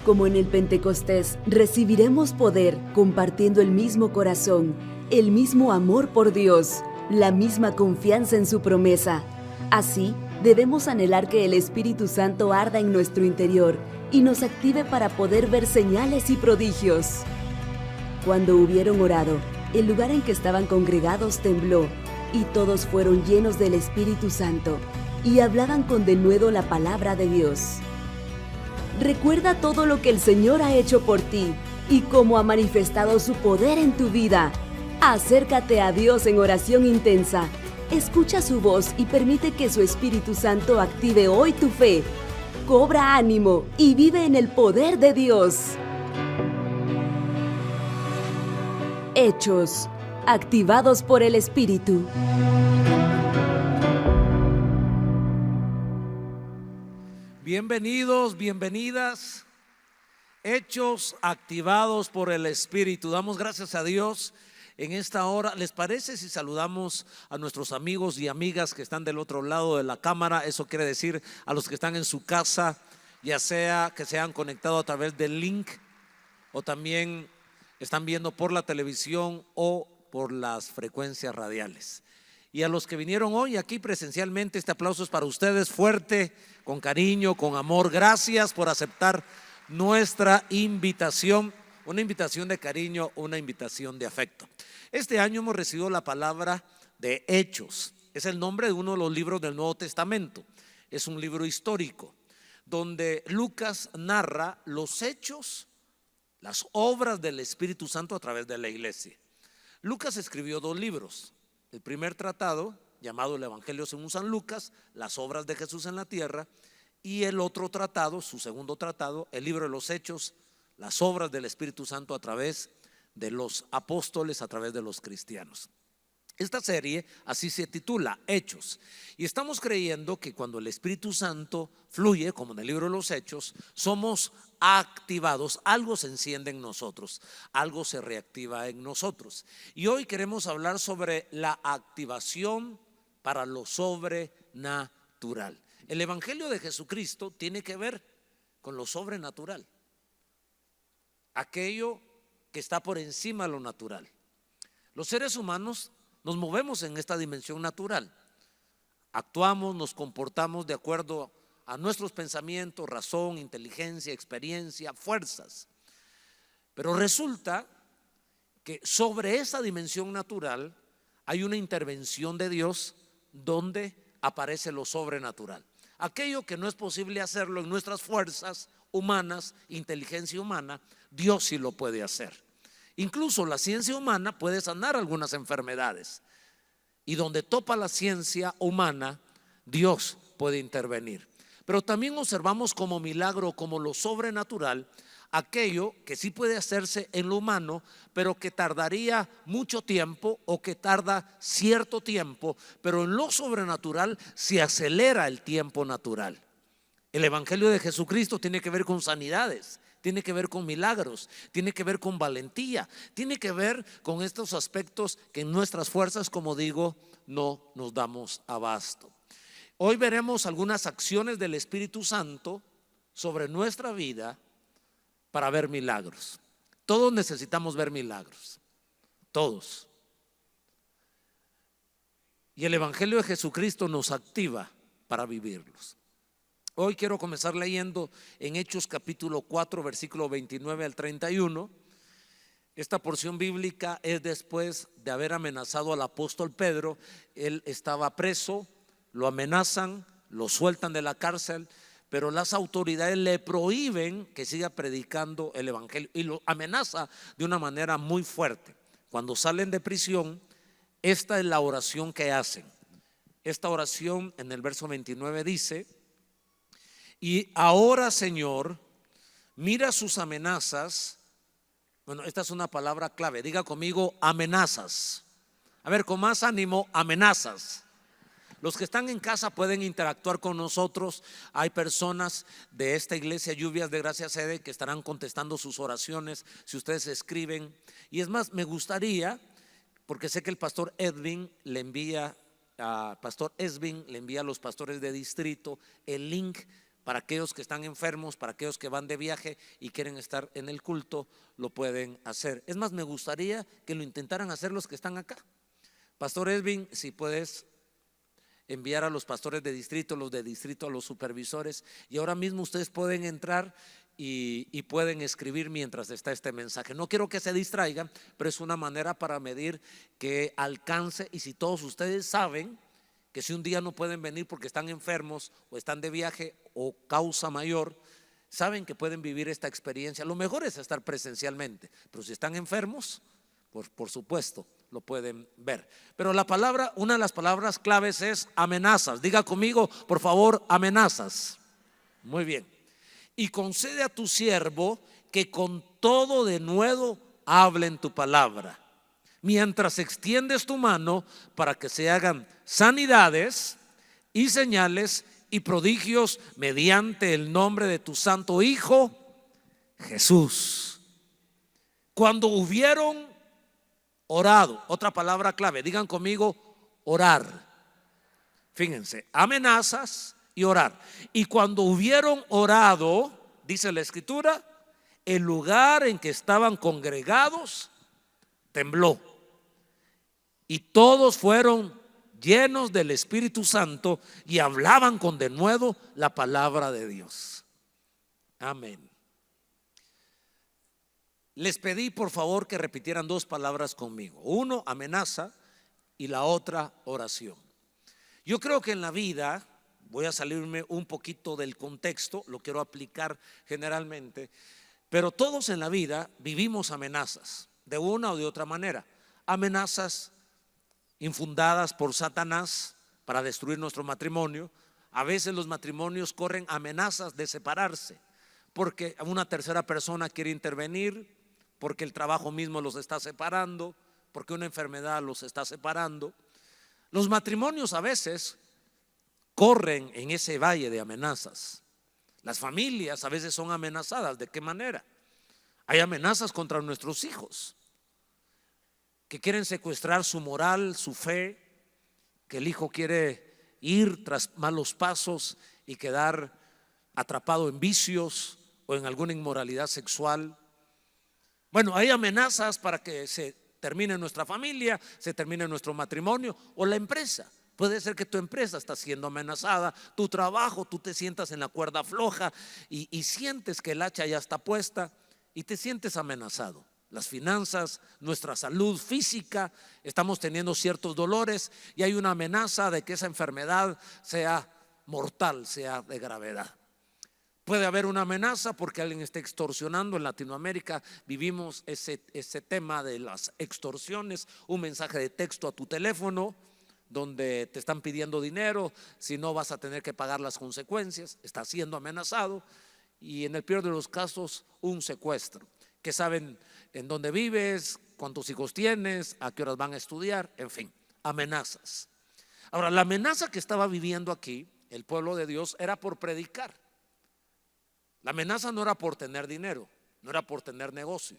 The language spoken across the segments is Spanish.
Como en el Pentecostés, recibiremos poder compartiendo el mismo corazón, el mismo amor por Dios, la misma confianza en su promesa. Así, debemos anhelar que el Espíritu Santo arda en nuestro interior y nos active para poder ver señales y prodigios. Cuando hubieron orado, el lugar en que estaban congregados tembló, y todos fueron llenos del Espíritu Santo, y hablaban con denuedo la palabra de Dios. Recuerda todo lo que el Señor ha hecho por ti y cómo ha manifestado su poder en tu vida. Acércate a Dios en oración intensa. Escucha su voz y permite que su Espíritu Santo active hoy tu fe. Cobra ánimo y vive en el poder de Dios. Hechos, activados por el Espíritu. Bienvenidos, bienvenidas. Hechos, activados por el Espíritu. Damos gracias a Dios en esta hora. ¿Les parece si saludamos a nuestros amigos y amigas que están del otro lado de la cámara? Eso quiere decir a los que están en su casa, ya sea que se han conectado a través del link o también están viendo por la televisión o por las frecuencias radiales. Y a los que vinieron hoy aquí presencialmente, este aplauso es para ustedes, fuerte, con cariño, con amor. Gracias por aceptar nuestra invitación, una invitación de cariño, una invitación de afecto. Este año hemos recibido la palabra de Hechos. Es el nombre de uno de los libros del Nuevo Testamento. Es un libro histórico donde Lucas narra los hechos, las obras del Espíritu Santo a través de la iglesia. Lucas escribió 2 libros. El primer tratado, llamado el Evangelio según San Lucas, las obras de Jesús en la tierra, y el otro tratado, su segundo tratado, el libro de los Hechos, las obras del Espíritu Santo a través de los apóstoles, a través de los cristianos. Esta serie así se titula, Hechos, y estamos creyendo que cuando el Espíritu Santo fluye, como en el libro de los Hechos, somos activados, algo se enciende en nosotros, algo se reactiva en nosotros. Y hoy queremos hablar sobre la activación para lo sobrenatural. El Evangelio de Jesucristo tiene que ver con lo sobrenatural, aquello que está por encima de lo natural. Los seres humanos nos movemos en esta dimensión natural, actuamos, nos comportamos de acuerdo a nuestros pensamientos, razón, inteligencia, experiencia, fuerzas. Pero resulta que sobre esa dimensión natural hay una intervención de Dios donde aparece lo sobrenatural. Aquello que no es posible hacerlo en nuestras fuerzas humanas, inteligencia humana, Dios sí lo puede hacer. Incluso la ciencia humana puede sanar algunas enfermedades, y donde topa la ciencia humana, Dios puede intervenir. Pero también observamos como milagro, como lo sobrenatural, aquello que sí puede hacerse en lo humano, pero que tardaría mucho tiempo o que tarda cierto tiempo, pero en lo sobrenatural se acelera el tiempo natural. El Evangelio de Jesucristo tiene que ver con sanidades, tiene que ver con milagros, tiene que ver con valentía, tiene que ver con estos aspectos que en nuestras fuerzas, como digo, no nos damos abasto. Hoy veremos algunas acciones del Espíritu Santo sobre nuestra vida para ver milagros. Todos necesitamos ver milagros, todos. Y el Evangelio de Jesucristo nos activa para vivirlos. Hoy quiero comenzar leyendo en Hechos capítulo 4, versículo 29 al 31. Esta porción bíblica es después de haber amenazado al apóstol Pedro. Él estaba preso, lo amenazan, lo sueltan de la cárcel, pero las autoridades le prohíben que siga predicando el evangelio y lo amenaza de una manera muy fuerte. Cuando salen de prisión, esta es la oración que hacen. Esta oración en el verso 29 dice: y ahora, Señor, mira sus amenazas. Bueno, esta es una palabra clave. Diga conmigo, amenazas. A ver, con más ánimo, amenazas. Los que están en casa pueden interactuar con nosotros. Hay personas de esta iglesia Lluvias de Gracia Sede que estarán contestando sus oraciones si ustedes escriben. Y es más, me gustaría, porque sé que el pastor Edwin le envía a los pastores de distrito el link Para aquellos que están enfermos, para aquellos que van de viaje y quieren estar en el culto, lo pueden hacer. Es más, me gustaría que lo intentaran hacer los que están acá. Pastor Edwin, si puedes enviar a los pastores de distrito, los de distrito a los supervisores, y ahora mismo ustedes pueden entrar y pueden escribir mientras está este mensaje. No quiero que se distraigan, pero es una manera para medir que alcance. Y si todos ustedes saben que si un día no pueden venir porque están enfermos o están de viaje o causa mayor, saben que pueden vivir esta experiencia. Lo mejor es estar presencialmente, pero si están enfermos, por supuesto, lo pueden ver. Pero la palabra, una de las palabras claves es amenazas. Diga conmigo, por favor, amenazas. Muy bien. Y concede a tu siervo que con todo denuedo hable en tu palabra, mientras extiendes tu mano para que se hagan sanidades y señales y prodigios mediante el nombre de tu santo Hijo Jesús. Cuando hubieron orado, otra palabra clave, digan conmigo, orar. Fíjense, amenazas y orar. Y cuando hubieron orado, dice la Escritura, el lugar en que estaban congregados tembló. Y todos fueron llenos del Espíritu Santo y hablaban con denuedo la palabra de Dios. Amén. Les pedí por favor que repitieran dos palabras conmigo. Uno, amenaza, y la otra, oración. Yo creo que en la vida, voy a salirme un poquito del contexto, lo quiero aplicar generalmente, pero todos en la vida vivimos amenazas, de una o de otra manera. Amenazas infundadas por Satanás para destruir nuestro matrimonio. A veces los matrimonios corren amenazas de separarse porque una tercera persona quiere intervenir, porque el trabajo mismo los está separando, porque una enfermedad los está separando. Los matrimonios a veces corren en ese valle de amenazas. Las familias a veces son amenazadas. ¿De qué manera? Hay amenazas contra nuestros hijos, que quieren secuestrar su moral, su fe, que el hijo quiere ir tras malos pasos y quedar atrapado en vicios o en alguna inmoralidad sexual. Bueno, hay amenazas para que se termine nuestra familia, se termine nuestro matrimonio o la empresa. Puede ser que tu empresa está siendo amenazada, tu trabajo, tú te sientas en la cuerda floja y sientes que el hacha ya está puesta y te sientes amenazado. Las finanzas, nuestra salud física, estamos teniendo ciertos dolores y hay una amenaza de que esa enfermedad sea mortal, sea de gravedad. Puede haber una amenaza porque alguien está extorsionando. En Latinoamérica vivimos ese tema de las extorsiones, un mensaje de texto a tu teléfono donde te están pidiendo dinero, si no vas a tener que pagar las consecuencias, estás siendo amenazado. Y en el peor de los casos, un secuestro, que saben en dónde vives, cuántos hijos tienes, a qué horas van a estudiar, en fin, amenazas. Ahora, la amenaza que estaba viviendo aquí el pueblo de Dios era por predicar. La amenaza no era por tener dinero, no era por tener negocio.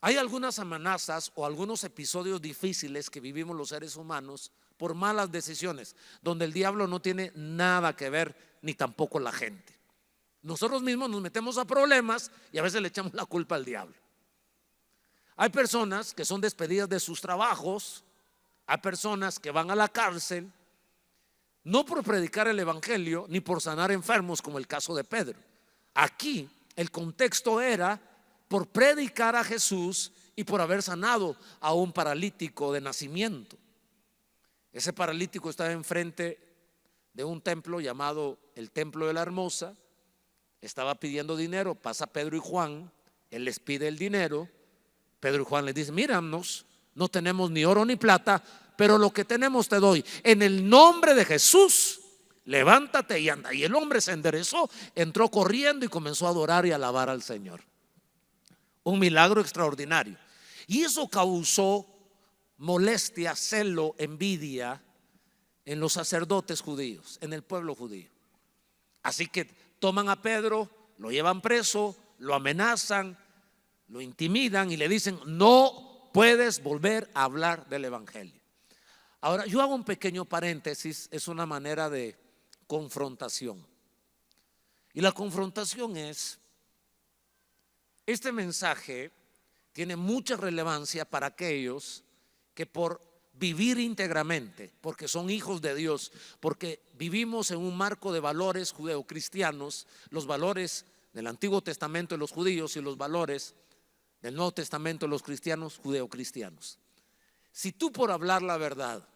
Hay algunas amenazas o algunos episodios difíciles que vivimos los seres humanos por malas decisiones, donde el diablo no tiene nada que ver, ni tampoco la gente. Nosotros mismos nos metemos a problemas y a veces le echamos la culpa al diablo. Hay personas que son despedidas de sus trabajos, hay personas que van a la cárcel, no por predicar el evangelio ni por sanar enfermos, como el caso de Pedro. Aquí el contexto era por predicar a Jesús y por haber sanado a un paralítico de nacimiento. Ese paralítico estaba enfrente de un templo llamado el Templo de la Hermosa. Estaba pidiendo dinero, pasa Pedro y Juan, él les pide el dinero. Pedro y Juan les dicen: míranos, no tenemos ni oro ni plata, pero lo que tenemos te doy. En el nombre de Jesús, levántate y anda. Y el hombre se enderezó, entró corriendo y comenzó a adorar y alabar al Señor. Un milagro extraordinario. Y eso causó molestia, celo, envidia en los sacerdotes judíos, en el pueblo judío. Así que toman a Pedro, lo llevan preso, lo amenazan, lo intimidan y le dicen: no puedes volver a hablar del evangelio. Ahora, yo hago un pequeño paréntesis, es una manera de confrontación. Y la confrontación es, este mensaje tiene mucha relevancia para aquellos que por vivir íntegramente, porque son hijos de Dios, porque vivimos en un marco de valores judeocristianos, los valores del Antiguo Testamento de los judíos y los valores del Nuevo Testamento de los cristianos judeocristianos. Si tú por hablar la verdad,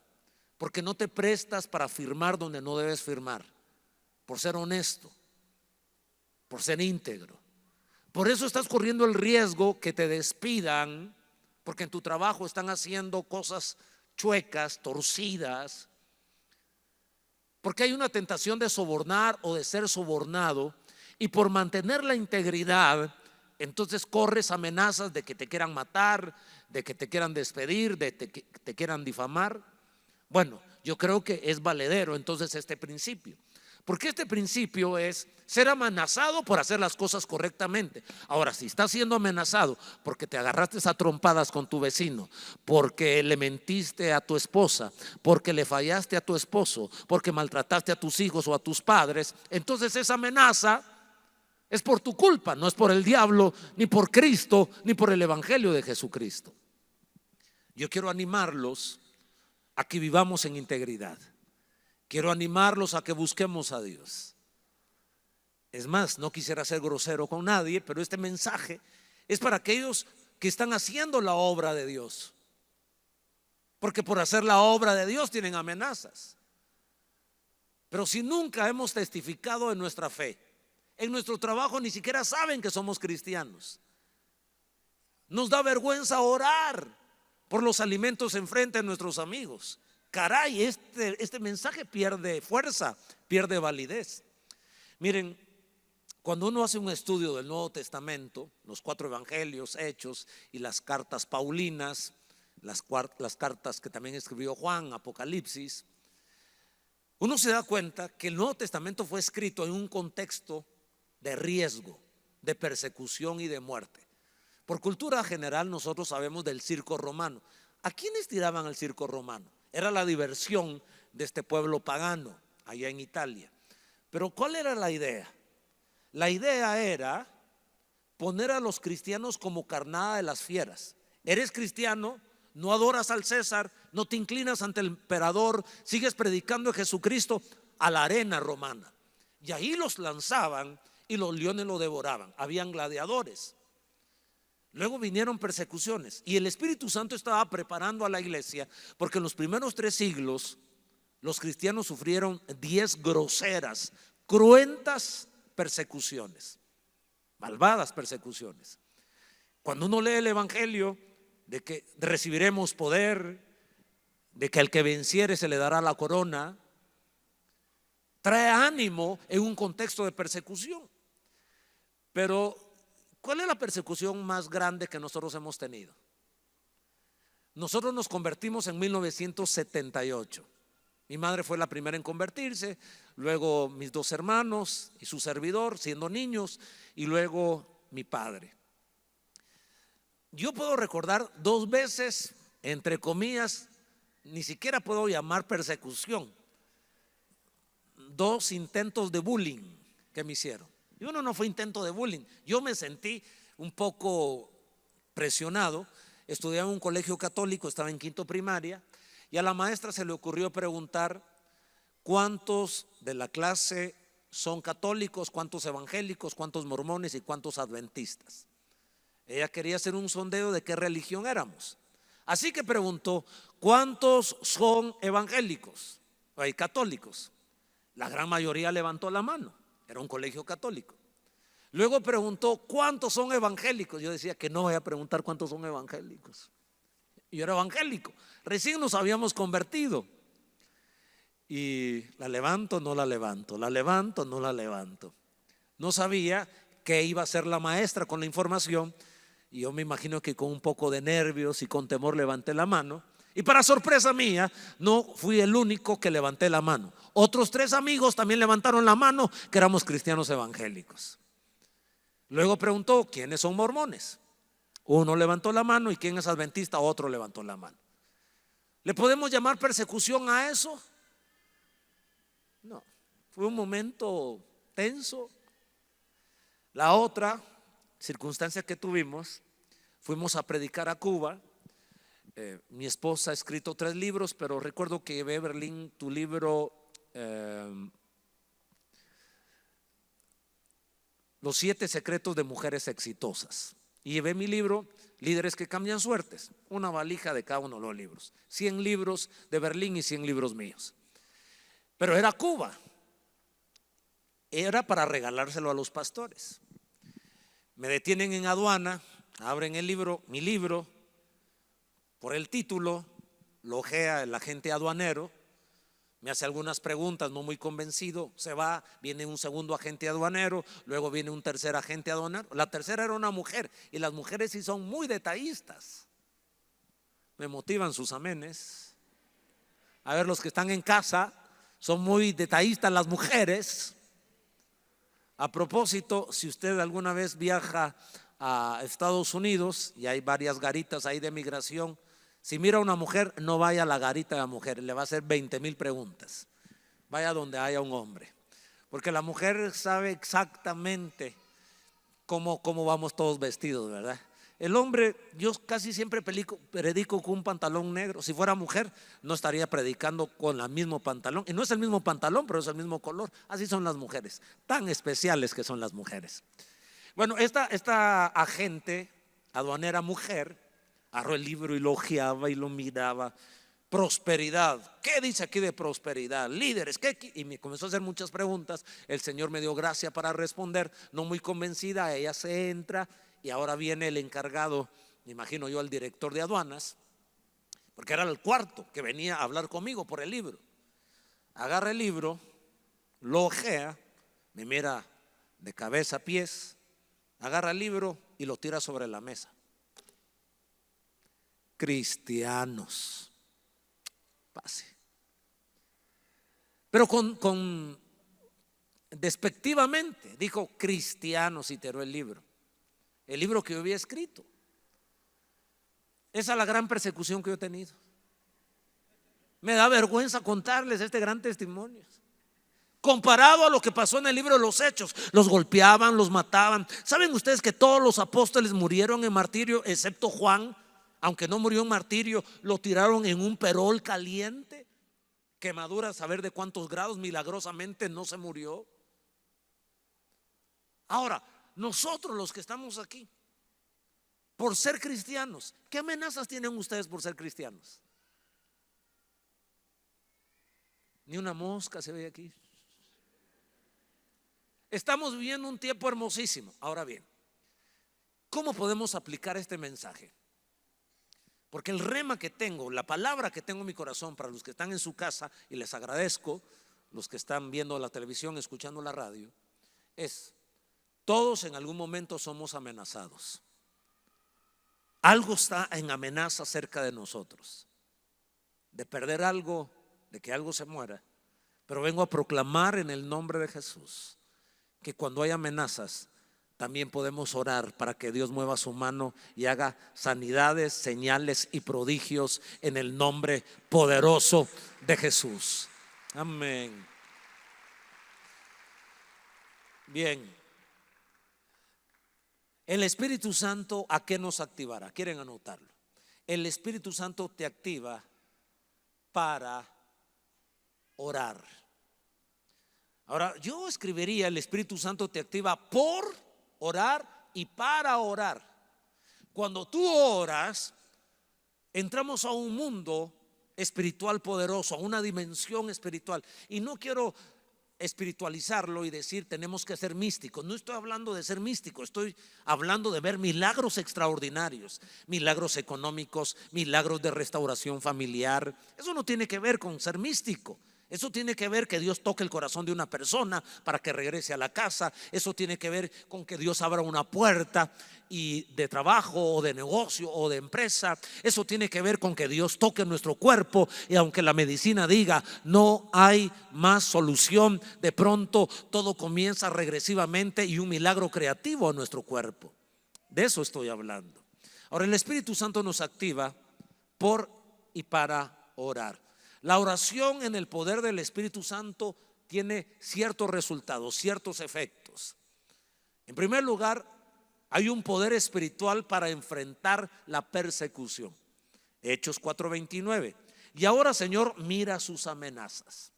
porque no te prestas para firmar donde no debes firmar, por ser honesto, por ser íntegro, por eso estás corriendo el riesgo que te despidan, porque en tu trabajo están haciendo cosas chuecas, torcidas, porque hay una tentación de sobornar o de ser sobornado, y por mantener la integridad, entonces corres amenazas de que te quieran matar, de que te quieran despedir, de que te quieran difamar. Bueno, yo creo que es valedero entonces este principio, porque este principio es ser amenazado por hacer las cosas correctamente. Ahora, si estás siendo amenazado porque te agarraste a trompadas con tu vecino, porque le mentiste a tu esposa, porque le fallaste a tu esposo, porque maltrataste a tus hijos o a tus padres, entonces esa amenaza es por tu culpa, no es por el diablo, ni por Cristo, ni por el Evangelio de Jesucristo. Yo quiero animarlos a que vivamos en integridad. Quiero animarlos a que busquemos a Dios. Es más, no quisiera ser grosero con nadie, pero este mensaje es para aquellos que están haciendo la obra de Dios, porque por hacer la obra de Dios tienen amenazas. Pero si nunca hemos testificado de nuestra fe, en nuestro trabajo ni siquiera saben que somos cristianos, nos da vergüenza orar por los alimentos enfrente de nuestros amigos. Caray, este mensaje pierde fuerza, pierde validez. Miren, cuando uno hace un estudio del Nuevo Testamento, los 4 evangelios, Hechos y las cartas paulinas, las cartas que también escribió Juan, Apocalipsis, uno se da cuenta que el Nuevo Testamento fue escrito en un contexto de riesgo, de persecución y de muerte. Por cultura general nosotros sabemos del circo romano. ¿A quiénes tiraban el circo romano? Era la diversión de este pueblo pagano allá en Italia. Pero ¿cuál era la idea? La idea era poner a los cristianos como carnada de las fieras. Eres cristiano, no adoras al César, no te inclinas ante el emperador, sigues predicando a Jesucristo, a la arena romana. Y ahí los lanzaban y los leones lo devoraban. Habían gladiadores. Luego vinieron persecuciones y el Espíritu Santo estaba preparando a la iglesia, porque en los primeros 3 siglos los cristianos sufrieron 10 groseras, cruentas persecuciones, malvadas persecuciones. Cuando uno lee el Evangelio de que recibiremos poder, de que al que venciere se le dará la corona, trae ánimo en un contexto de persecución. Pero ¿cuál es la persecución más grande que nosotros hemos tenido? Nosotros nos convertimos en 1978. Mi madre fue la primera en convertirse, luego mis 2 hermanos y su servidor siendo niños, y luego mi padre. Yo puedo recordar 2 veces, entre comillas, ni siquiera puedo llamar persecución, 2 intentos de bullying que me hicieron. Y uno no fue intento de bullying. Yo me sentí un poco presionado. Estudiaba en un colegio católico, estaba en 5º primaria, y a la maestra se le ocurrió preguntar cuántos de la clase son católicos, cuántos evangélicos, cuántos mormones y cuántos adventistas. Ella quería hacer un sondeo de qué religión éramos. Así que preguntó, ¿cuántos son evangélicos y católicos? La gran mayoría levantó la mano. Era un colegio católico. Luego preguntó, ¿cuántos son evangélicos? Yo decía que no voy a preguntar cuántos son evangélicos. Yo era evangélico, recién nos habíamos convertido. Y la levanto, no la levanto, la levanto, no la levanto. No sabía qué iba a hacer la maestra con la información, y yo me imagino que con un poco de nervios y con temor levanté la mano. Y para sorpresa mía, no fui el único que levanté la mano. Otros 3 amigos también levantaron la mano, que éramos cristianos evangélicos. Luego preguntó, ¿quiénes son mormones? Uno levantó la mano. ¿Y quién es adventista? Otro levantó la mano. ¿Le podemos llamar persecución a eso? No, fue un momento tenso, La otra circunstancia que tuvimos, fuimos a predicar a Cuba. Mi esposa ha escrito 3 libros, pero recuerdo que llevé, Berlín, tu libro, Los 7 secretos de mujeres exitosas. Y llevé mi libro, Líderes que cambian suertes, una valija de cada uno de los libros. 100 libros de Berlín y 100 libros míos. Pero era Cuba. Era para regalárselo a los pastores. Me detienen en aduana, abren el libro, mi libro, por el título, lo ojea el agente aduanero, me hace algunas preguntas, no muy convencido, se va, viene un segundo agente aduanero, luego viene un tercer agente aduanero. La tercera era una mujer, y las mujeres sí son muy detallistas. Me motivan sus amenes. A ver, los que están en casa, son muy detallistas las mujeres. A propósito, si usted alguna vez viaja a Estados Unidos y hay varias garitas ahí de migración, si mira a una mujer, no vaya a la garita de la mujer, le va a hacer 20,000 preguntas. Vaya donde haya un hombre, porque la mujer sabe exactamente cómo vamos todos vestidos, ¿verdad? El hombre, yo casi siempre predico con un pantalón negro. Si fuera mujer, no estaría predicando con el mismo pantalón. Y no es el mismo pantalón, pero es el mismo color. Así son las mujeres, tan especiales que son las mujeres. Bueno, esta agente aduanera mujer agarró el libro y lo ojeaba y lo miraba. Prosperidad, ¿qué dice aquí de prosperidad? Líderes, ¿qué? Y me comenzó a hacer muchas preguntas. El Señor me dio gracia para responder, no muy convencida. Ella se entra y ahora viene el encargado, me imagino yo, el director de aduanas, porque era el cuarto que venía a hablar conmigo por el libro. Agarra el libro, lo ojea, me mira de cabeza a pies, agarra el libro y lo tira sobre la mesa. Cristianos. Pase. Pero con despectivamente dijo cristianos y tiró el libro que yo había escrito. Esa es la gran persecución que yo he tenido. Me da vergüenza contarles este gran testimonio, comparado a lo que pasó en el libro de los Hechos. Los golpeaban, los mataban. ¿Saben ustedes que todos los apóstoles murieron en martirio excepto Juan? Aunque no murió en martirio, lo tiraron en un perol caliente, quemadura a saber de cuántos grados, milagrosamente no se murió. Ahora, nosotros los que estamos aquí, por ser cristianos, ¿qué amenazas tienen ustedes por ser cristianos? Ni una mosca se ve aquí. Estamos viviendo un tiempo hermosísimo. Ahora bien, ¿cómo podemos aplicar este mensaje? Porque el rema que tengo, la palabra que tengo en mi corazón para los que están en su casa, y les agradezco, los que están viendo la televisión, escuchando la radio, es: todos en algún momento somos amenazados. Algo está en amenaza cerca de nosotros, de perder algo, de que algo se muera. Pero vengo a proclamar en el nombre de Jesús que cuando hay amenazas, también podemos orar para que Dios mueva su mano y haga sanidades, señales y prodigios en el nombre poderoso de Jesús. Amén. Bien. El Espíritu Santo, ¿a qué nos activará? ¿Quieren anotarlo? El Espíritu Santo te activa para orar. Ahora, yo escribiría: el Espíritu Santo te activa por orar y para orar. Cuando tú oras, entramos a un mundo espiritual poderoso, a una dimensión espiritual. Y no quiero espiritualizarlo y decir tenemos que ser místicos. No estoy hablando de ser místico, estoy hablando de ver milagros extraordinarios, milagros económicos, milagros de restauración familiar. Eso no tiene que ver con ser místico. Eso tiene que ver que Dios toque el corazón de una persona para que regrese a la casa. Eso tiene que ver con que Dios abra una puerta y de trabajo o de negocio o de empresa. Eso tiene que ver con que Dios toque nuestro cuerpo, y aunque la medicina diga no hay más solución, de pronto todo comienza regresivamente y un milagro creativo a nuestro cuerpo. De eso estoy hablando. Ahora, el Espíritu Santo nos activa por y para orar. La oración en el poder del Espíritu Santo tiene ciertos resultados, ciertos efectos. En primer lugar, hay un poder espiritual para enfrentar la persecución. Hechos 4:29. Y ahora, Señor, mira sus amenazas.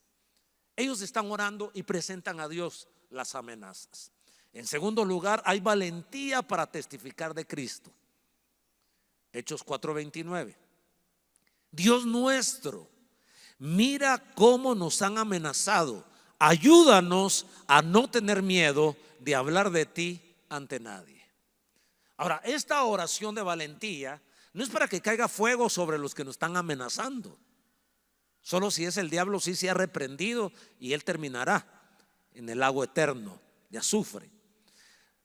Ellos están orando y presentan a Dios las amenazas. En segundo lugar, hay valentía para testificar de Cristo. Hechos 4:29. Dios nuestro, mira cómo nos han amenazado. Ayúdanos a no tener miedo de hablar de ti ante nadie. Ahora, esta oración de valentía no es para que caiga fuego sobre los que nos están amenazando. Solo si es el diablo, sí se ha reprendido y él terminará en el lago eterno de azufre.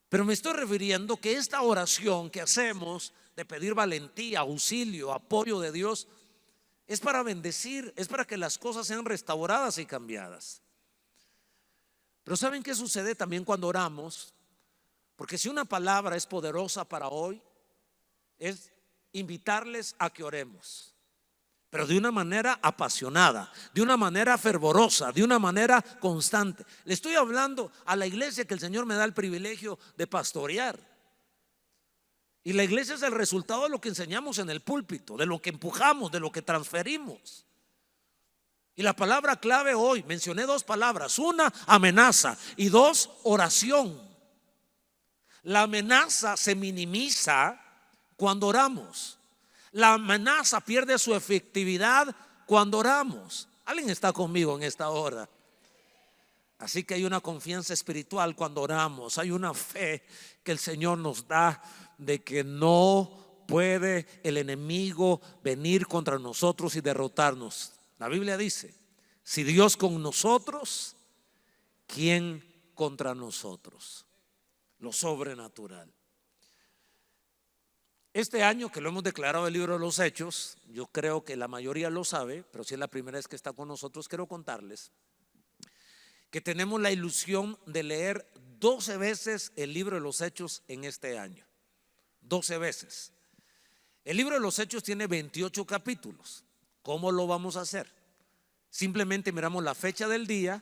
Pero me estoy refiriendo que esta oración que hacemos de pedir valentía, auxilio, apoyo de Dios, es para bendecir, es para que las cosas sean restauradas y cambiadas. Pero ¿saben qué sucede también cuando oramos? Porque si una palabra es poderosa para hoy, es invitarles a que oremos, pero de una manera apasionada, de una manera fervorosa, de una manera constante. Le estoy hablando a la iglesia que el Señor me da el privilegio de pastorear. Y la iglesia es el resultado de lo que enseñamos en el púlpito, de lo que empujamos, de lo que transferimos. Y la palabra clave hoy, mencioné dos palabras: una, amenaza, y dos, oración. La amenaza se minimiza cuando oramos. La amenaza pierde su efectividad cuando oramos. ¿Alguien está conmigo en esta hora? Así que hay una confianza espiritual cuando oramos. Hay una fe que el Señor nos da de que no puede el enemigo venir contra nosotros y derrotarnos. La Biblia dice: si Dios con nosotros, ¿quién contra nosotros? Lo sobrenatural. Este año que lo hemos declarado el libro de los Hechos, yo creo que la mayoría lo sabe, pero si es la primera vez que está con nosotros, quiero contarles que tenemos la ilusión de leer 12 veces el libro de los Hechos en este año. 12 veces. El libro de los Hechos tiene 28 capítulos. ¿Cómo lo vamos a hacer? Simplemente miramos la fecha del día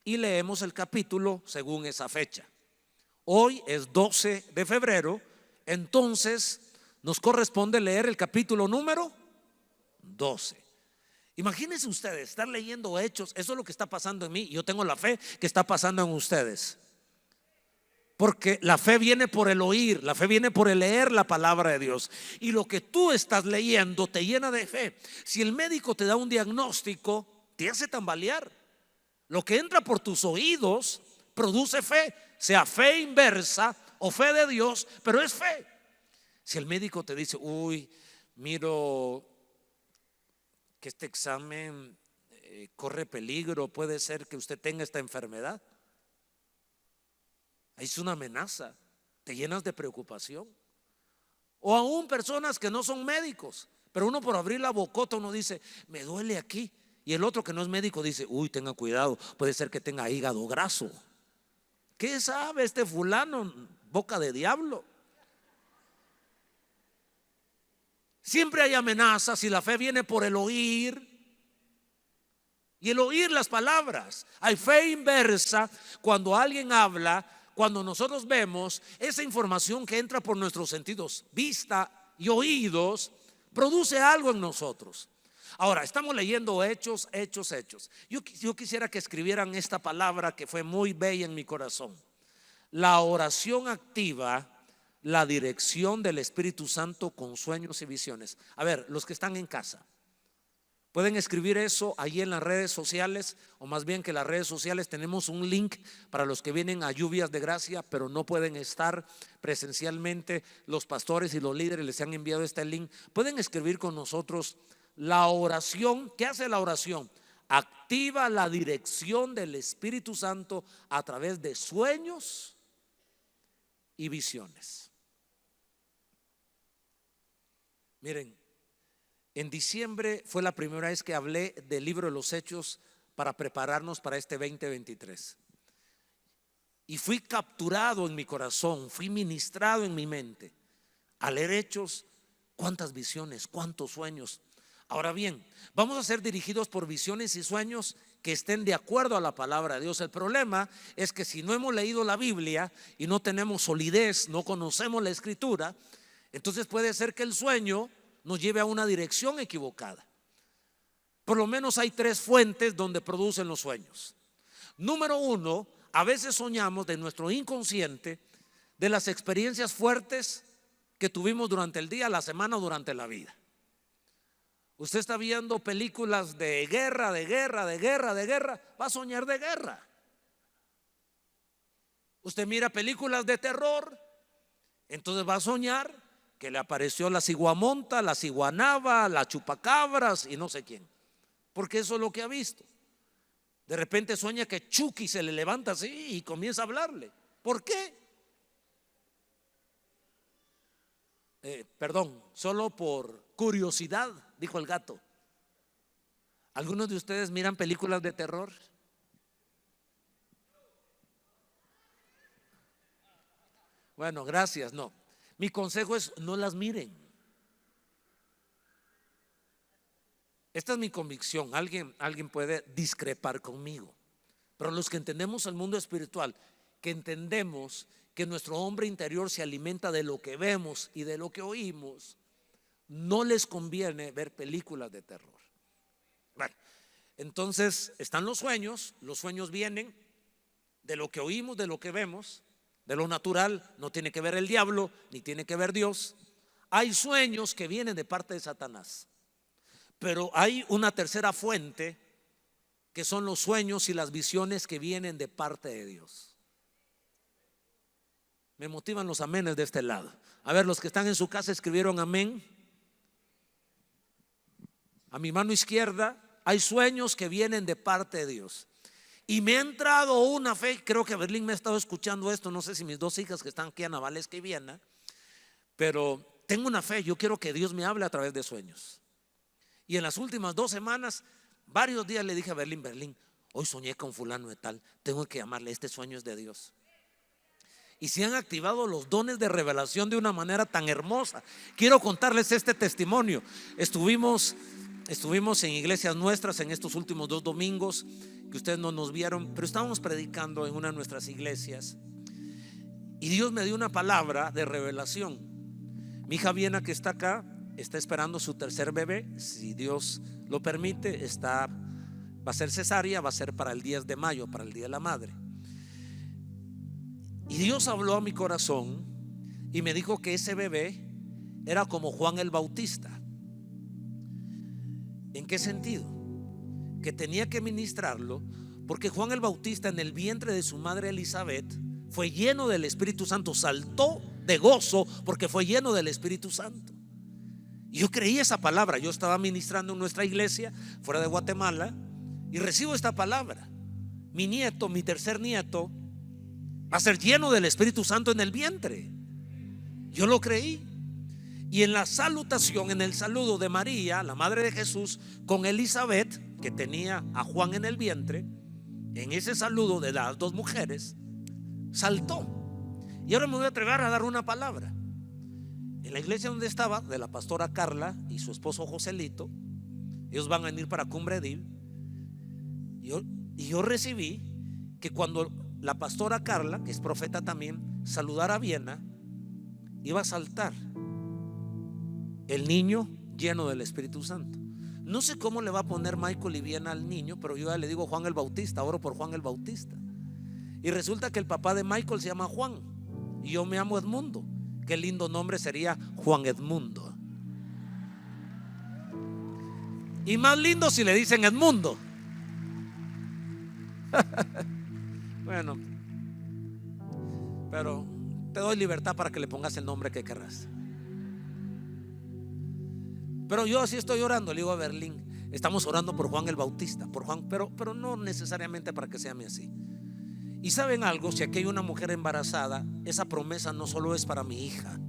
y leemos el capítulo según esa fecha. Hoy es 12 de febrero, entonces nos corresponde leer el capítulo número 12. Imagínense ustedes estar leyendo Hechos. Eso es lo que está pasando en mí. Yo tengo la fe que está pasando en ustedes, porque la fe viene por el oír, la fe viene por el leer la palabra de Dios. Y lo que tú estás leyendo te llena de fe. Si el médico te da un diagnóstico, te hace tambalear. Lo que entra por tus oídos produce fe, sea fe inversa o fe de Dios, pero es fe. Si el médico te dice: uy, miro que este examen corre peligro, puede ser que usted tenga esta enfermedad, ahí es una amenaza, te llenas de preocupación. O aún personas que no son médicos, pero uno por abrir la bocota uno dice: me duele aquí. Y el otro que no es médico dice: uy, tenga cuidado, puede ser que tenga hígado graso. ¿Qué sabe este fulano? Boca de diablo. Siempre hay amenazas y la fe viene por el oír. Y el oír las palabras. Hay fe inversa cuando alguien habla, cuando nosotros vemos esa información que entra por nuestros sentidos, vista y oídos, produce algo en nosotros. Ahora, estamos leyendo Hechos. Yo quisiera que escribieran esta palabra que fue muy bella en mi corazón: la oración activa la dirección del Espíritu Santo con sueños y visiones. A ver, los que están en casa, pueden escribir eso allí en las redes sociales, o más bien que las redes sociales tenemos un link para los que vienen a Lluvias de Gracia, pero no pueden estar presencialmente. Los pastores y los líderes les han enviado este link. Pueden escribir con nosotros: la oración. ¿Qué hace la oración? Activa la dirección del Espíritu Santo a través de sueños y visiones. Miren, en diciembre fue la primera vez que hablé del libro de los Hechos para prepararnos para este 2023. Y fui capturado en mi corazón, fui ministrado en mi mente al leer Hechos. Cuántas visiones, cuántos sueños. Ahora bien, vamos a ser dirigidos por visiones y sueños que estén de acuerdo a la palabra de Dios. El problema es que si no hemos leído la Biblia y no tenemos solidez, no conocemos la Escritura, entonces puede ser que el sueño nos lleve a una dirección equivocada. Por lo menos hay 3 fuentes donde producen los sueños. Número 1, a veces soñamos de nuestro inconsciente, de las experiencias fuertes que tuvimos durante el día, la semana o durante la vida. Usted está viendo películas de guerra, va a soñar de guerra. Usted mira películas de terror, entonces va a soñar que le apareció la ciguamonta, la ciguanaba, la chupacabras y no sé quién, porque eso es lo que ha visto. De repente sueña que Chucky se le levanta así y comienza a hablarle. ¿Por qué? Perdón, solo por curiosidad, dijo el gato. ¿Algunos de ustedes miran películas de terror? Bueno, gracias, no. Mi consejo es: no las miren. Esta es mi convicción. Alguien puede discrepar conmigo, pero los que entendemos el mundo espiritual, que entendemos que nuestro hombre interior se alimenta de lo que vemos y de lo que oímos, no les conviene ver películas de terror. Bueno, entonces están los sueños vienen de lo que oímos, de lo que vemos, de lo natural. No tiene que ver el diablo, ni tiene que ver Dios. Hay sueños que vienen de parte de Satanás, pero hay una tercera fuente, que son los sueños y las visiones que vienen de parte de Dios. Me motivan los amenes de este lado. A ver, los que están en su casa escribieron amén. A mi mano izquierda hay sueños que vienen de parte de Dios. Y me ha entrado una fe, creo que Berlín me ha estado escuchando esto, no sé si mis 2 hijas que están aquí, Ana Valesca y Viena, pero tengo una fe, yo quiero que Dios me hable a través de sueños. Y en las últimas 2 semanas, varios días le dije a Berlín, hoy soñé con fulano de tal, tengo que llamarle, este sueño es de Dios. Y se han activado los dones de revelación de una manera tan hermosa. Quiero contarles este testimonio. Estuvimos en iglesias nuestras en estos últimos 2 domingos, que ustedes no nos vieron, pero estábamos predicando en una de nuestras iglesias y Dios me dio una palabra de revelación. Mi hija Viena, que está acá, está esperando su tercer bebé. Si Dios lo permite, va a ser cesárea, va a ser para el 10 de mayo, para el Día de la Madre. Y Dios habló a mi corazón y me dijo que ese bebé era como Juan el Bautista. ¿En qué sentido? Que tenía que ministrarlo, porque Juan el Bautista en el vientre de su madre Elizabeth fue lleno del Espíritu Santo, saltó de gozo porque fue lleno del Espíritu Santo. Y yo creí esa palabra. Yo estaba ministrando en nuestra iglesia fuera de Guatemala y recibo esta palabra: mi nieto, mi tercer nieto, va a ser lleno del Espíritu Santo en el vientre. Yo lo creí. Y en la salutación, en el saludo de María, la madre de Jesús, con Elizabeth, que tenía a Juan en el vientre, en ese saludo de las 2 mujeres, saltó. Y ahora me voy a atrever a dar una palabra. En la iglesia donde estaba, de la pastora Carla y su esposo Joselito, ellos van a venir para Cumbredil. Y yo recibí que cuando la pastora Carla, que es profeta también, saludara a Viena, iba a saltar el niño lleno del Espíritu Santo. No sé cómo le va a poner Michael y Viena al niño, pero yo ya le digo Juan el Bautista, oro por Juan el Bautista. Y resulta que el papá de Michael se llama Juan y yo me llamo Edmundo. Qué lindo nombre sería Juan Edmundo. Y más lindo si le dicen Edmundo. Bueno, pero te doy libertad para que le pongas el nombre que querrás. Pero yo así estoy orando, le digo a Berlín, estamos orando por Juan el Bautista, por Juan, pero no necesariamente para que se llame así. Y saben algo, si aquí hay una mujer embarazada, esa promesa no solo es para mi hija,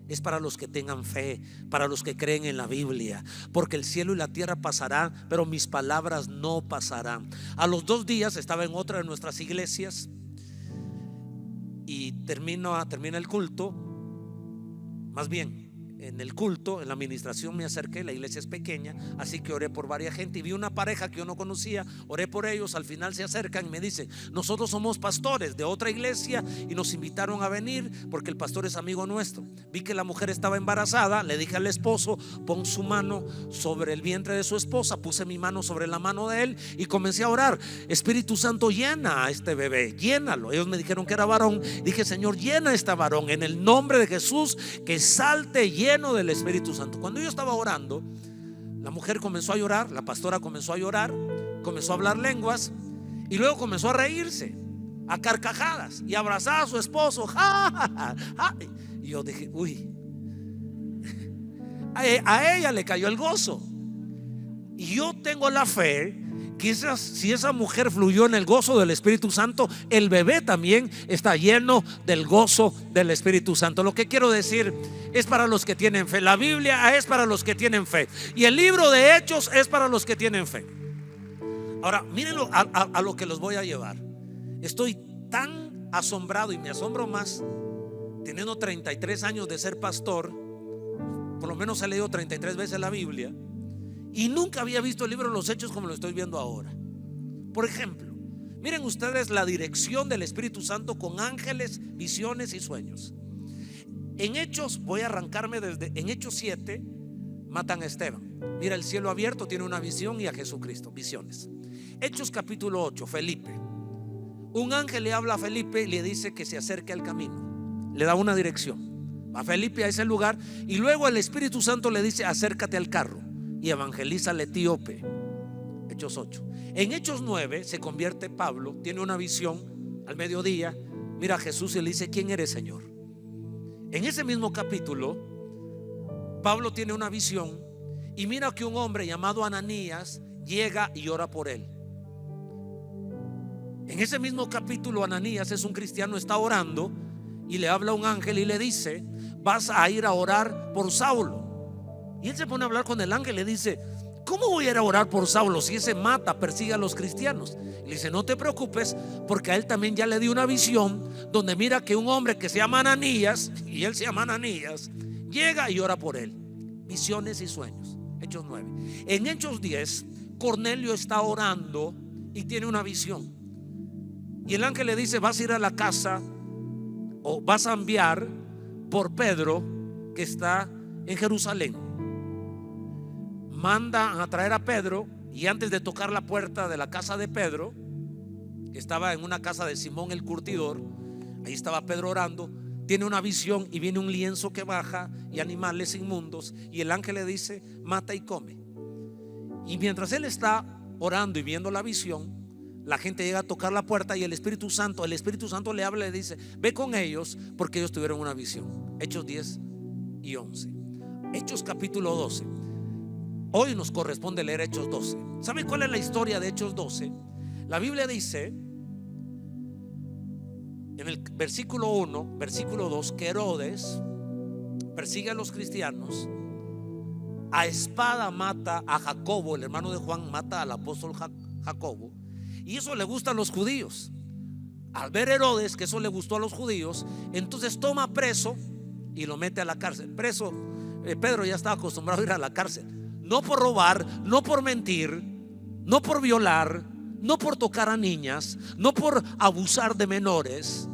es para los que tengan fe, para los que creen en la Biblia, porque el cielo y la tierra pasarán, pero mis palabras no pasarán. A los 2 días estaba en otra de nuestras iglesias y termina el culto. Más bien, en el culto, en la administración me acerqué, la iglesia es pequeña, así que oré por varias gente y vi una pareja que yo no conocía, oré por ellos, al final se acercan y me dicen: nosotros somos pastores de otra iglesia y nos invitaron a venir porque el pastor es amigo nuestro. Vi que la mujer estaba embarazada, le dije al esposo: pon su mano sobre el vientre de su esposa. Puse mi mano sobre la mano de él y comencé a orar: Espíritu Santo, llena a este bebé, llénalo. Ellos me dijeron que era varón, dije: Señor, llena a este varón en el nombre de Jesús, que salte lleno del Espíritu Santo. Cuando yo estaba orando, la mujer comenzó a llorar, la pastora comenzó a llorar, comenzó a hablar lenguas y luego comenzó a reírse a carcajadas y abrazaba a su esposo. ¡Ja, ja, ja, ja! Y yo dije: uy, a ella le cayó el gozo. Y yo tengo la fe que si esa mujer fluyó en el gozo del Espíritu Santo, el bebé también está lleno del gozo del Espíritu Santo. Lo que quiero decir es para los que tienen fe. La Biblia es para los que tienen fe y el libro de Hechos es para los que tienen fe. Ahora mírenlo a lo que los voy a llevar. Estoy tan asombrado y me asombro más teniendo 33 años de ser pastor. Por lo menos he leído 33 veces la Biblia y nunca había visto el libro de los Hechos como lo estoy viendo ahora. Por ejemplo, miren ustedes la dirección del Espíritu Santo con ángeles, visiones y sueños. En Hechos, voy a arrancarme en Hechos 7, matan a Esteban. Mira el cielo abierto, tiene una visión, y a Jesucristo, visiones. Hechos capítulo 8, Felipe. Un ángel le habla a Felipe y le dice que se acerque al camino. Le da una dirección. Va Felipe a ese lugar y luego el Espíritu Santo le dice: acércate al carro y evangeliza al etíope. Hechos 8. En Hechos 9 se convierte Pablo, tiene una visión al mediodía, mira a Jesús y le dice: ¿quién eres, Señor? En ese mismo capítulo Pablo tiene una visión y mira que un hombre llamado Ananías llega y ora por él. En ese mismo capítulo Ananías es un cristiano, está orando y le habla a un ángel y le dice: vas a ir a orar por Saulo. Y él se pone a hablar con el ángel y le dice: ¿cómo voy a ir a orar por Saulo si ese mata, persigue a los cristianos? Y le dice: no te preocupes, porque a él también ya le dio una visión donde mira que un hombre que se llama Ananías, y él se llama Ananías, llega y ora por él. Visiones y sueños. Hechos 9. En Hechos 10 Cornelio está orando y tiene una visión y el ángel le dice: vas a ir a la casa, o vas a enviar por Pedro, que está en Jerusalén. Manda a traer a Pedro, y antes de tocar la puerta de la casa de Pedro, que estaba en una casa de Simón el curtidor, ahí estaba Pedro orando, tiene una visión y viene un lienzo que baja y animales inmundos, y el ángel le dice: mata y come. Y mientras él está orando y viendo la visión, la gente llega a tocar la puerta y el Espíritu Santo le habla y le dice: ve con ellos, porque ellos tuvieron una visión. Hechos 10 y 11. Hechos capítulo 12. Hoy nos corresponde leer Hechos 12. ¿Saben cuál es la historia de Hechos 12? La Biblia dice en el versículo 1, versículo 2, que Herodes persigue a los cristianos, a espada mata a Jacobo, el hermano de Juan, mata al apóstol Jacobo, y eso le gusta a los judíos. Al ver Herodes que eso le gustó a los judíos, entonces toma preso y lo mete a la cárcel. Preso, Pedro ya estaba acostumbrado a ir a la cárcel, no por robar, no por mentir, no por violar, no por tocar a niñas, no por abusar de menores,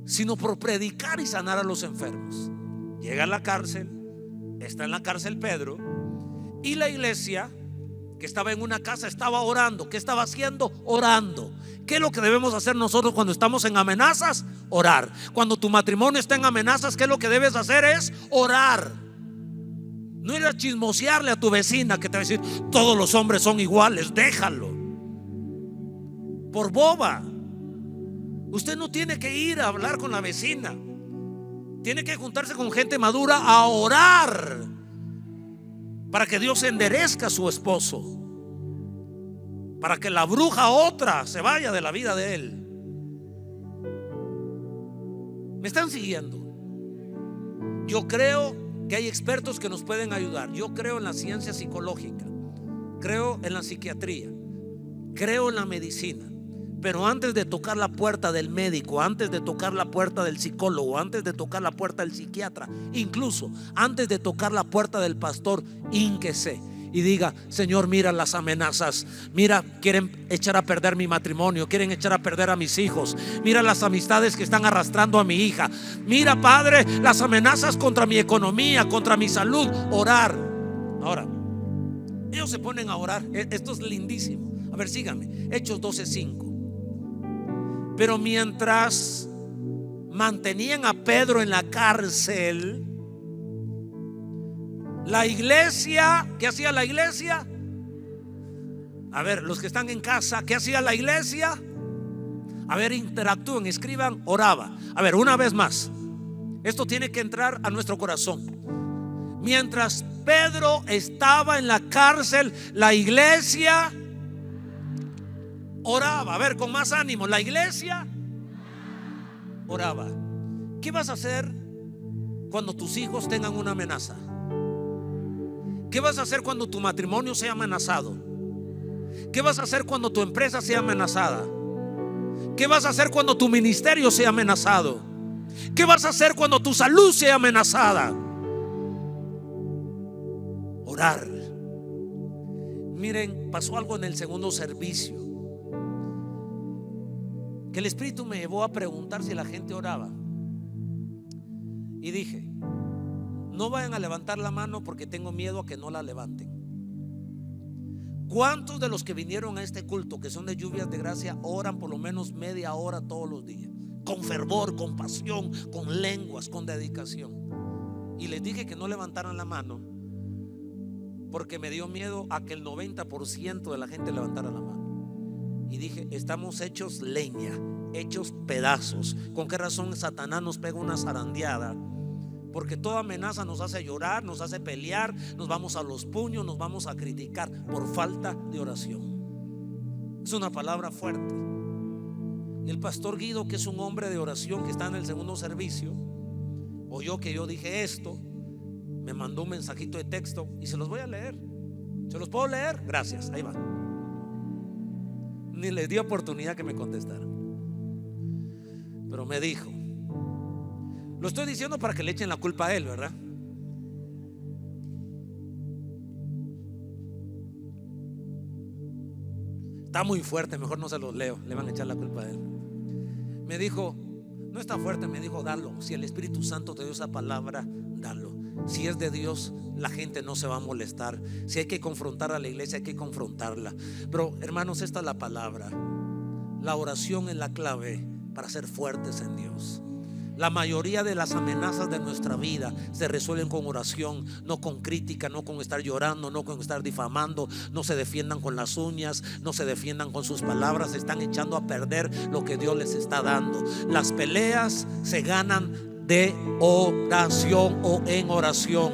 sino por predicar y sanar a los enfermos. Llega a la cárcel, está en la cárcel Pedro, y la iglesia que estaba en una casa estaba orando. ¿Qué estaba haciendo? Orando. ¿Qué es lo que debemos hacer nosotros cuando estamos en amenazas? Orar. Cuando tu matrimonio está en amenazas, ¿qué es lo que debes hacer? Es orar. No ir a chismosearle a tu vecina que te va a decir: todos los hombres son iguales. Déjalo. Por boba. Usted no tiene que ir a hablar con la vecina. Tiene que juntarse con gente madura a orar para que Dios enderezca a su esposo, para que la bruja otra se vaya de la vida de él. ¿Me están siguiendo? Yo creo que hay expertos que nos pueden ayudar. Yo creo en la ciencia psicológica, creo en la psiquiatría, creo en la medicina, Pero antes de tocar la puerta del médico, antes de tocar la puerta del psicólogo, antes de tocar la puerta del psiquiatra, incluso antes de tocar la puerta del pastor, hínquese y diga: Señor, mira las amenazas, mira, quieren echar a perder mi matrimonio, quieren echar a perder a mis hijos, mira las amistades que están arrastrando a mi hija, mira, Padre, las amenazas contra mi economía, contra mi salud. Orar. Ahora, ellos se ponen a orar. Esto es lindísimo. A ver, síganme. Hechos 12:5. Pero mientras mantenían a Pedro en la cárcel, la iglesia, ¿qué hacía la iglesia? A ver, los que están en casa, ¿qué hacía la iglesia? A ver, interactúen, escriban, oraba. A ver, una vez más, esto tiene que entrar a nuestro corazón. Mientras Pedro estaba en la cárcel, la iglesia oraba. A ver, con más ánimo, la iglesia oraba. ¿Qué vas a hacer cuando tus hijos tengan una amenaza? ¿Qué vas a hacer cuando tu matrimonio sea amenazado? ¿Qué vas a hacer cuando tu empresa sea amenazada? ¿Qué vas a hacer cuando tu ministerio sea amenazado? ¿Qué vas a hacer cuando tu salud sea amenazada? Orar. Miren, pasó algo en el segundo servicio, que el Espíritu me llevó a preguntar si la gente oraba. Y dije: no vayan a levantar la mano porque tengo miedo a que no la levanten. ¿Cuántos de los que vinieron a este culto, que son de Lluvias de Gracia, oran por lo menos media hora todos los días? Con fervor, con pasión, con lenguas, con dedicación. Y les dije que no levantaran la mano porque me dio miedo a que el 90% de la gente levantara la mano. Y dije: estamos hechos leña, hechos pedazos. ¿Con qué razón Satanás nos pega una zarandeada? Porque toda amenaza nos hace llorar, nos hace pelear, nos vamos a los puños, nos vamos a criticar por falta de oración. Es una palabra fuerte. Y el pastor Guido, que es un hombre de oración, que está en el segundo servicio, oyó que yo dije esto, me mandó un mensajito de texto y se los voy a leer. ¿Se los puedo leer? Gracias, ahí va. Ni les di oportunidad que me contestaran, pero me dijo: lo estoy diciendo para que le echen la culpa a él, ¿verdad? Está muy fuerte, mejor no se los leo, le van a echar la culpa a él. Me dijo: no está fuerte, me dijo: dalo. Si el Espíritu Santo te dio esa palabra, dalo. Si es de Dios, la gente no se va a molestar. Si hay que confrontar a la iglesia, hay que confrontarla. Pero hermanos, esta es la palabra. La oración es la clave para ser fuertes en Dios. La mayoría de las amenazas de nuestra vida se resuelven con oración, no con crítica, no con estar llorando, no con estar difamando. No se defiendan con las uñas, no se defiendan con sus palabras. Están echando a perder lo que Dios les está dando. Las peleas se ganan de oración o en oración.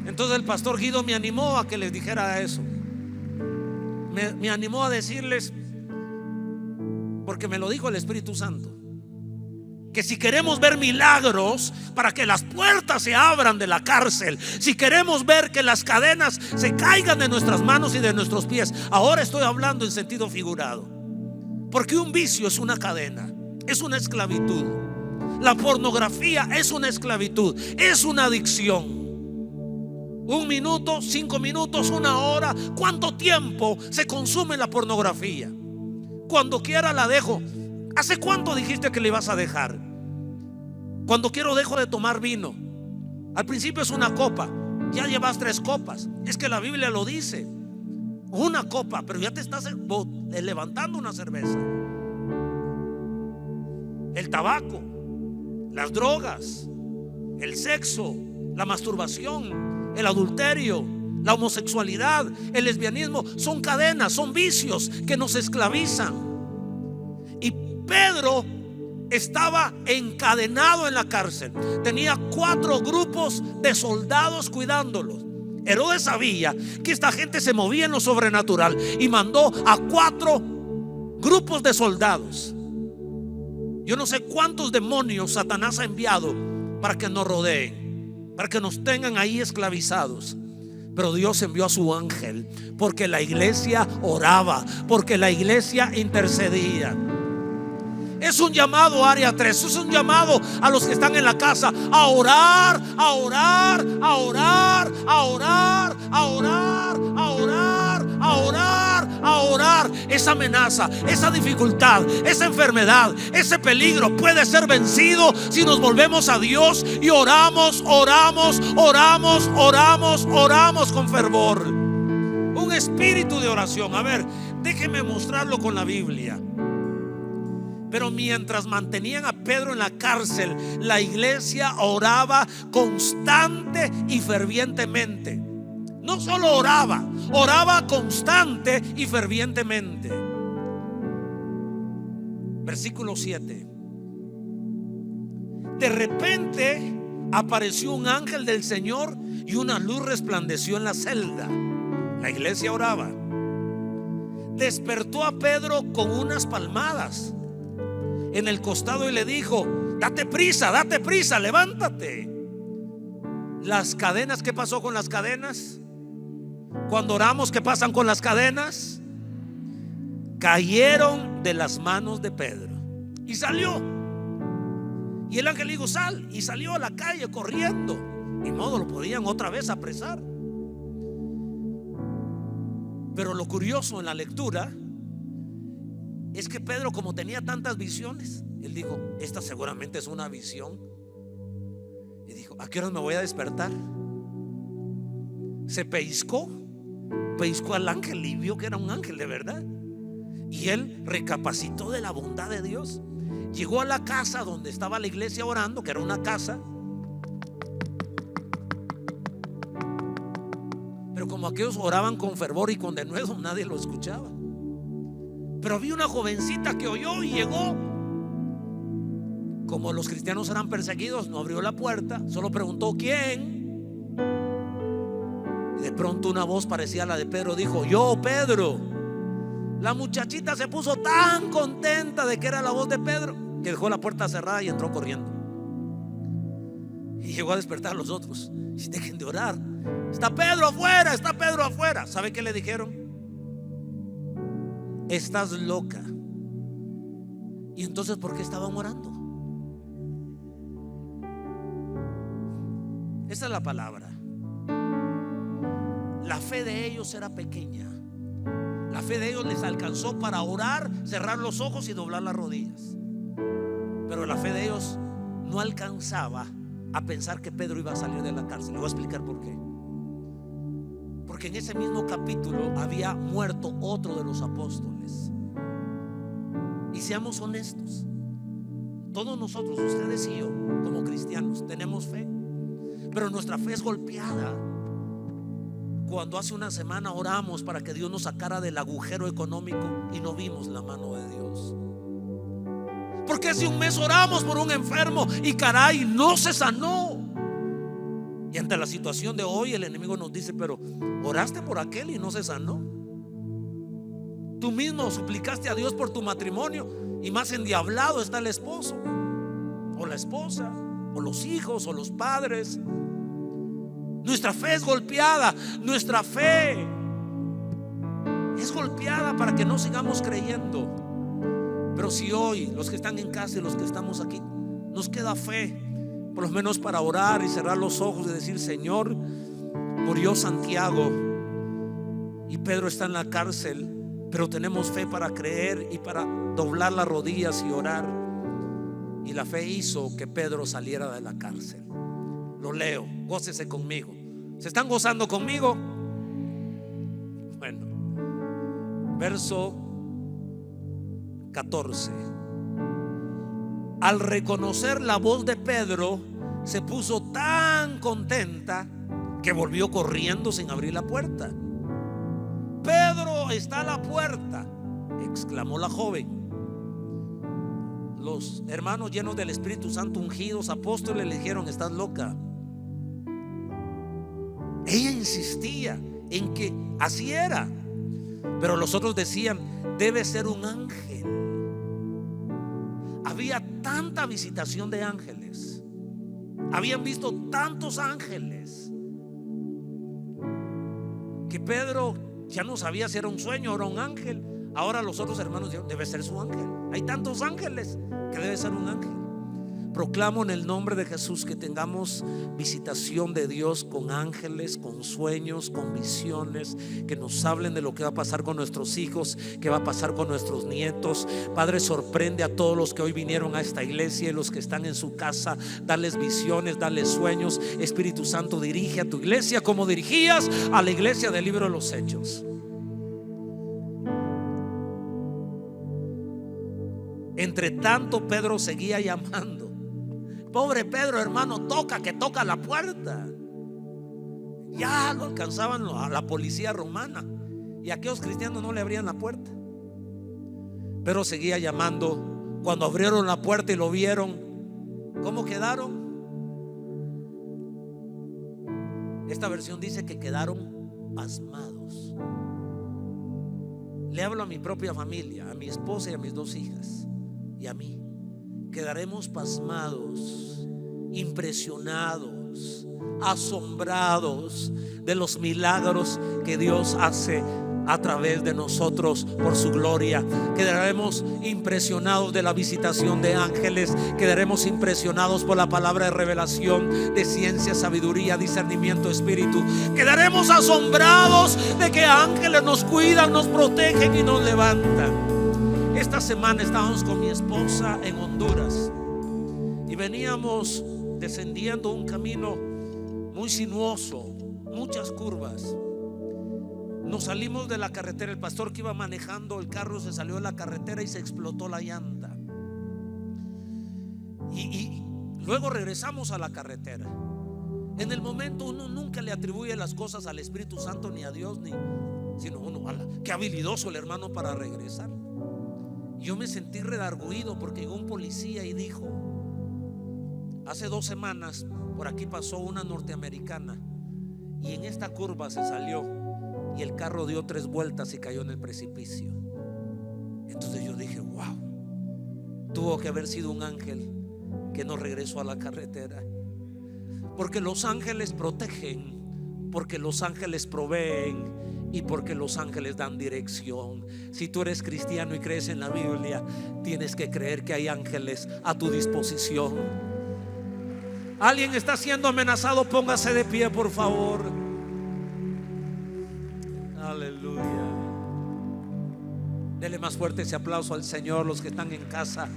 Entonces el pastor Guido me animó a que les dijera eso. Me animó a decirles, porque me lo dijo el Espíritu Santo, que si queremos ver milagros para que las puertas se abran de la cárcel, si queremos ver que las cadenas se caigan de nuestras manos y de nuestros pies, ahora estoy hablando en sentido figurado, porque un vicio es una cadena, es una esclavitud. La pornografía es una esclavitud, es una adicción. 1 minuto, 5 minutos, 1 hora. ¿Cuánto tiempo se consume la pornografía? Cuando quiera la dejo. ¿Hace cuánto dijiste que le ibas a dejar? Cuando quiero dejo de tomar vino. Al principio es una copa, ya llevas 3 copas. Es que la Biblia lo dice. Una copa, pero ya te estás levantando una cerveza. El tabaco, las drogas, el sexo, la masturbación, el adulterio, la homosexualidad, el lesbianismo, son cadenas, son vicios que nos esclavizan. Pedro estaba encadenado en la cárcel. Tenía 4 grupos de soldados cuidándolos. Herodes sabía que esta gente se movía en lo sobrenatural y mandó a 4 grupos de soldados. Yo no sé cuántos demonios Satanás ha enviado para que nos rodeen, para que nos tengan ahí esclavizados. Pero Dios envió a su ángel porque la iglesia oraba, porque la iglesia intercedía. Es un llamado área 3, es un llamado a los que están en la casa a orar, a orar, a orar, a orar, a orar, a orar, a orar, a orar. Esa amenaza, esa dificultad, esa enfermedad, ese peligro puede ser vencido si nos volvemos a Dios y oramos, oramos, oramos, oramos, oramos con fervor. Un espíritu de oración. A ver, déjeme mostrarlo con la Biblia. Pero mientras mantenían a Pedro en la cárcel, la iglesia oraba constante y fervientemente. No solo oraba, oraba constante y fervientemente. Versículo 7. De repente apareció un ángel del Señor y una luz resplandeció en la celda. La iglesia oraba. Despertó a Pedro con unas palmadas en el costado y le dijo: date prisa, levántate. Las cadenas, ¿qué pasó con las cadenas? Cuando oramos, ¿qué pasan con las cadenas? Cayeron de las manos de Pedro y salió. Y el ángel le dijo: sal. Y salió a la calle corriendo. Ni modo, lo podían otra vez apresar. Pero lo curioso en la lectura es que Pedro, como tenía tantas visiones, él dijo: esta seguramente es una visión. Y dijo: ¿a qué hora me voy a despertar? Se pellizcó al ángel y vio que era un ángel de verdad. Y él recapacitó de la bondad de Dios. Llegó a la casa donde estaba la iglesia orando, que era una casa. Pero como aquellos oraban con fervor y con denuedo, nadie lo escuchaba. Pero había una jovencita que oyó y llegó. Como los cristianos eran perseguidos, no abrió la puerta, solo preguntó: ¿quién? Y de pronto una voz parecida a la de Pedro dijo: yo, Pedro. La muchachita se puso tan contenta de que era la voz de Pedro que dejó la puerta cerrada y entró corriendo. Y llegó a despertar a los otros: y dejen de orar, está Pedro afuera, está Pedro afuera. ¿Sabe qué le dijeron? Estás loca. Y entonces, ¿por qué estaban orando? Esa es la palabra. La fe de ellos era pequeña. La fe de ellos les alcanzó para orar, cerrar los ojos y doblar las rodillas. Pero la fe de ellos no alcanzaba a pensar que Pedro iba a salir de la cárcel. Le voy a explicar por qué. Porque en ese mismo capítulo había muerto otro de los apóstoles. Y seamos honestos, todos nosotros, ustedes y yo, como cristianos, tenemos fe. Pero nuestra fe es golpeada cuando hace una semana oramos para que Dios nos sacara del agujero económico y no vimos la mano de Dios. Porque hace un mes oramos por un enfermo y caray, no se sanó. Y ante la situación de hoy, el enemigo nos dice: pero oraste por aquel y no se sanó. Tú mismo suplicaste a Dios por tu matrimonio y más endiablado está el esposo o la esposa o los hijos o los padres. Nuestra fe es golpeada. Nuestra fe es golpeada para que no sigamos creyendo. Pero si hoy los que están en casa y los que estamos aquí nos queda fe, por lo menos para orar y cerrar los ojos y decir: Señor, murió Santiago y Pedro está en la cárcel, pero tenemos fe para creer y para doblar las rodillas y orar. Y la fe hizo que Pedro saliera de la cárcel. Lo leo, gócese conmigo. ¿Se están gozando conmigo? Bueno, verso 14. Al reconocer la voz de Pedro, se puso tan contenta que volvió corriendo sin abrir la puerta. Pedro está a la puerta, exclamó la joven. Los hermanos llenos del Espíritu Santo, ungidos, apóstoles, le dijeron: estás loca. Ella insistía en que así era, pero los otros decían: debe ser un ángel. Había tanta visitación de ángeles, habían visto tantos ángeles que Pedro ya no sabía si era un sueño o era un ángel. Ahora los otros hermanos dijeron: debe ser su ángel. Hay tantos ángeles que debe ser un ángel. Proclamo en el nombre de Jesús que tengamos visitación de Dios con ángeles, con sueños, con visiones, que nos hablen de lo que va a pasar con nuestros hijos, que va a pasar con nuestros nietos. Padre, sorprende a todos los que hoy vinieron a esta iglesia y los que están en su casa. Dales visiones, dales sueños. Espíritu Santo, dirige a tu iglesia como dirigías a la iglesia del libro de los Hechos. Entre tanto, Pedro seguía llamando. Pobre Pedro, hermano, que toca la puerta. Ya lo alcanzaban a la policía romana y aquellos cristianos no le abrían la puerta. Pero seguía llamando. Cuando abrieron la puerta y lo vieron, ¿cómo quedaron? Esta versión dice que quedaron pasmados. Le hablo a mi propia familia, a mi esposa y a mis 2 hijas y a mí. Quedaremos pasmados, impresionados, asombrados de los milagros que Dios hace a través de nosotros por su gloria. Quedaremos impresionados de la visitación de ángeles. Quedaremos impresionados por la palabra de revelación, de ciencia, sabiduría, discernimiento, espíritu. Quedaremos asombrados de que ángeles nos cuidan, nos protegen y nos levantan. Esta semana estábamos con mi esposa en Honduras y veníamos descendiendo un camino muy sinuoso, muchas curvas. Nos salimos de la carretera. El pastor que iba manejando el carro se salió de la carretera y se explotó la llanta. Y luego regresamos a la carretera. En el momento uno nunca le atribuye las cosas al Espíritu Santo ni a Dios, sino uno, qué habilidoso el hermano para regresar. Yo me sentí redarguido porque llegó un policía y dijo: hace 2 semanas por aquí pasó una norteamericana y en esta curva se salió y el carro dio 3 vueltas y cayó en el precipicio. Entonces yo dije: wow, tuvo que haber sido un ángel que nos regresó a la carretera. Porque los ángeles protegen, porque los ángeles proveen y porque los ángeles dan dirección. Si tú eres cristiano y crees en la Biblia, tienes que creer que hay ángeles a tu disposición. Alguien está siendo amenazado, póngase de pie, por favor. Aleluya. Dele más fuerte ese aplauso al Señor. Los que están en casa,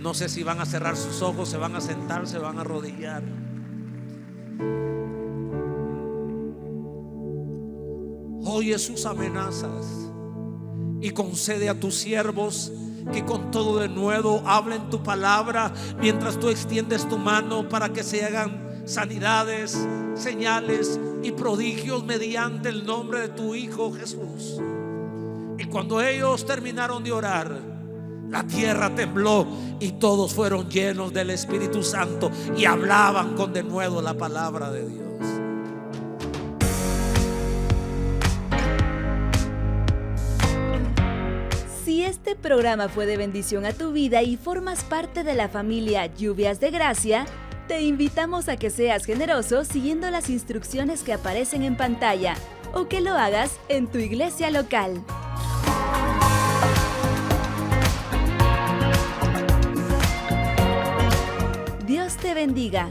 no sé si van a cerrar sus ojos, se van a sentar, se van a arrodillar. Oye sus amenazas y concede a tus siervos que con todo denuedo hablen tu palabra mientras tú extiendes tu mano para que se hagan sanidades, señales y prodigios mediante el nombre de tu Hijo Jesús. Y cuando ellos terminaron de orar, la tierra tembló y todos fueron llenos del Espíritu Santo y hablaban con denuedo la palabra de Dios. Si este programa fue de bendición a tu vida y formas parte de la familia Lluvias de Gracia, te invitamos a que seas generoso siguiendo las instrucciones que aparecen en pantalla o que lo hagas en tu iglesia local. Dios te bendiga.